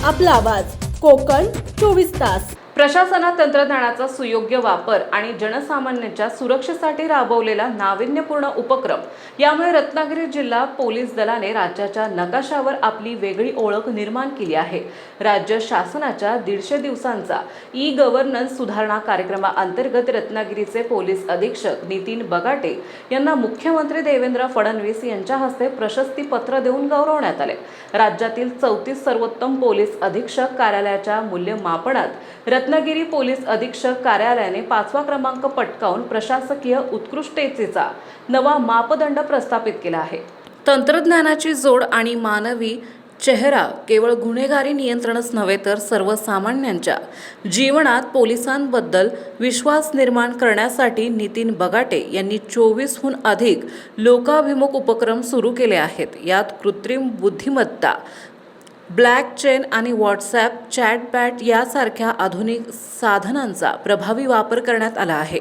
आपला आवाज कोकण 24 तास। प्रशासनात तंत्रज्ञानाचा सुयोग्य वापर आणि जनसामान्यांच्या सुरक्षेसाठी राबवलेला नाविन्यपूर्ण उपक्रम यामुळे रत्नागिरी जिल्हा पोलीस दलाने राज्याच्या नकाशावर आपली वेगळी ओळख निर्माण केली आहे। राज्य शासनाच्या 150 दिवसांचा ई-गव्हर्नन्स सुधारणा कार्यक्रमाअंतर्गत रत्नागिरीचे पोलीस अधीक्षक नितीन बगाटे यांना मुख्यमंत्री देवेंद्र फडणवीस यांच्या हस्ते प्रशस्ती पत्र देऊन गौरवण्यात आले। राज्यातील 34 सर्वोत्तम पोलीस अधीक्षक कार्यालयाच्या मूल्यमापनात रत्नागिरी पोलीस अधीक्षक कार्यालयाने 5वा क्रमांक पटकावून प्रशासकीय उत्कृष्टतेचा नवा मापदंड प्रस्थापित केला आहे। तंत्रज्ञानाची जोड आणि मानवी चेहरा केवळ गुन्हेगारी नियंत्रणच नव्हे तर सर्वसामान्यांच्या जीवनात पोलिसांबद्दल विश्वास निर्माण करण्यासाठी नितीन बगाटे यांनी 24हून अधिक लोकाभिमुख उपक्रम सुरू केले आहेत। यात कृत्रिम बुद्धिमत्ता, ब्लॉकचेन आणि व्हॉट्सॲप चॅटबॉट यासारख्या आधुनिक साधनांचा प्रभावी वापर करण्यात आला आहे।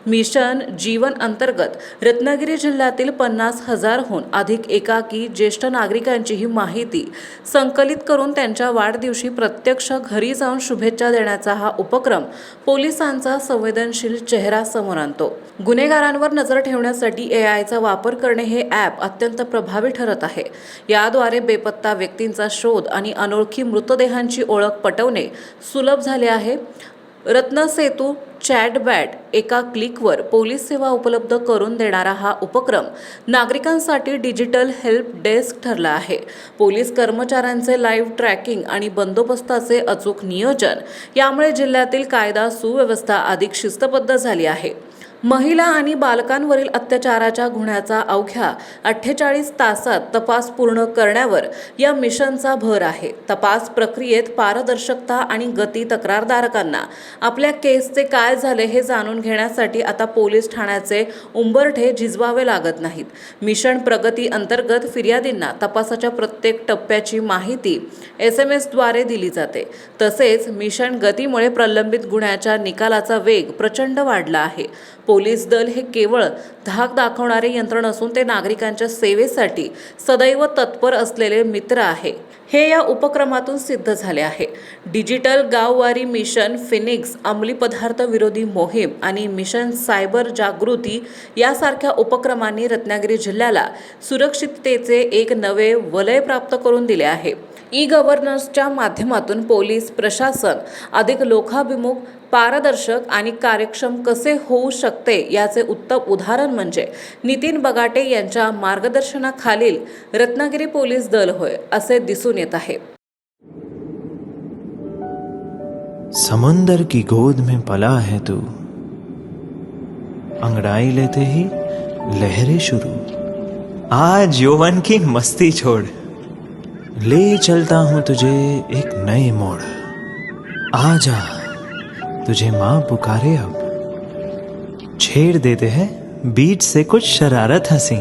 मिशन जीवन अंतर्गत रत्नागिरी जिल्ह्यातील 50,000हून अधिक एकाकी ज्येष्ठ नागरिकांची ही माहिती संकलित करून त्यांच्या वाढदिवशी प्रत्यक्ष घरी जाऊन शुभेच्छा देण्याचा हा उपक्रम पोलिसांचा संवेदनशील चेहरा समोर आणतो। गुन्हेगारांवर नजर ठेवण्यासाठी AIचा वापर करणे हे ॲप अत्यंत प्रभावी ठरत आहे। याद्वारे बेपत्ता व्यक्तींचा शोध आणि अनोळखी मृतदेहांची ओळख पटवणे सुलभ झाले आहे। रत्नसेतू चॅटबॉट एका क्लिकवर पोलीस सेवा उपलब्ध करून देणारा हा उपक्रम नागरिकांसाठी डिजिटल हेल्प डेस्क ठरला आहे। पोलीस कर्मचाऱ्यांचे लाईव्ह ट्रॅकिंग आणि बंदोबस्ताचे अचूक नियोजन यामुळे जिल्ह्यातील कायदा सुव्यवस्था अधिक शिस्तबद्ध झाली आहे। महिला आणि बालकांवरील अत्याचाराच्या गुन्ह्याचा अवघ्या 48 तासात तपास पूर्ण करण्यावर या मिशनचा भर आहे। तपास प्रक्रियेत पारदर्शकता आणि गती तक्रारदारांना आपल्या केसचे काय झाले हे जाणून घेण्यासाठी आता पोलीस ठाण्याचे उंबरठे झिजवावे लागत नाहीत। मिशन प्रगती अंतर्गत फिर्यादींना तपासाच्या प्रत्येक टप्प्याची माहिती SMS द्वारे दिली जाते। तसेच मिशन गतीमुळे प्रलंबित गुन्ह्याच्या निकालाचा वेग प्रचंड वाढला आहे। पोलीस दल हे केवळ धाक दाखवणारे यंत्र नसून ते नागरिकांच्या सेवेसाठी सदैव तत्पर असलेले मित्र आहे, हे या उपक्रमातून सिद्ध झाले आहे। डिजिटल गाववारी मिशन, फिनिक्स अंमली पदार्थ विरोधी मोहीम आणि मिशन सायबर जागृती यासारख्या उपक्रमांनी रत्नागिरी जिल्ह्याला सुरक्षिततेचे एक नवे वलय प्राप्त करून दिले आहे। ई-गव्हर्नन्सच्या माध्यमातून पोलीस प्रशासन अधिक लोकाभिमुख, पारदर्शक आणि कार्यक्षम कसे होऊ शकते याचे उत्तम उदाहरण म्हणजे नितीन बगाटे यांच्या मार्गदर्शनाखालील रत्नागिरी पोलीस दल होय, असे दिसून येत आहे। समंदर की गोद में पला है तू, अंगड़ाई लेते ही लहरें शुरू, आज यौवन की मस्ती छोड़, ले चलता हूं तुझे एक नए मोड़, आजा तुझे माँ पुकारे अब, छेड़ देते हैं बीच से कुछ शरारत हंसी,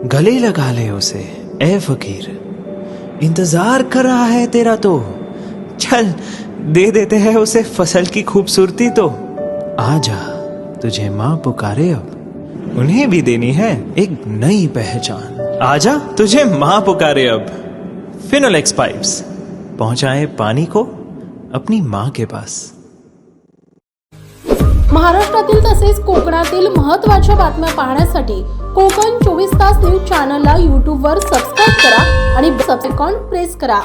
गले लगा ले उसे ए फकीर, इंतजार कर रहा है तेरा तो, चल दे देते हैं उसे फसल की खूबसूरती तो, आजा तुझे माँ पुकारे अब, उन्हें भी देनी है एक नई पहचान, आजा तुझे माँ पुकारे अब। फिनोलेक्स पाइप्स पहुंचाए पानी को अपनी माँ के पास। महाराष्ट्रातील तसेच कोकणातील महत्त्वाच्या बातम्या पाहण्यासाठी कोकण 24 तास न्यूज चॅनलला YouTube वर सबस्क्राइब करा आणि बेल आयकॉन प्रेस करा।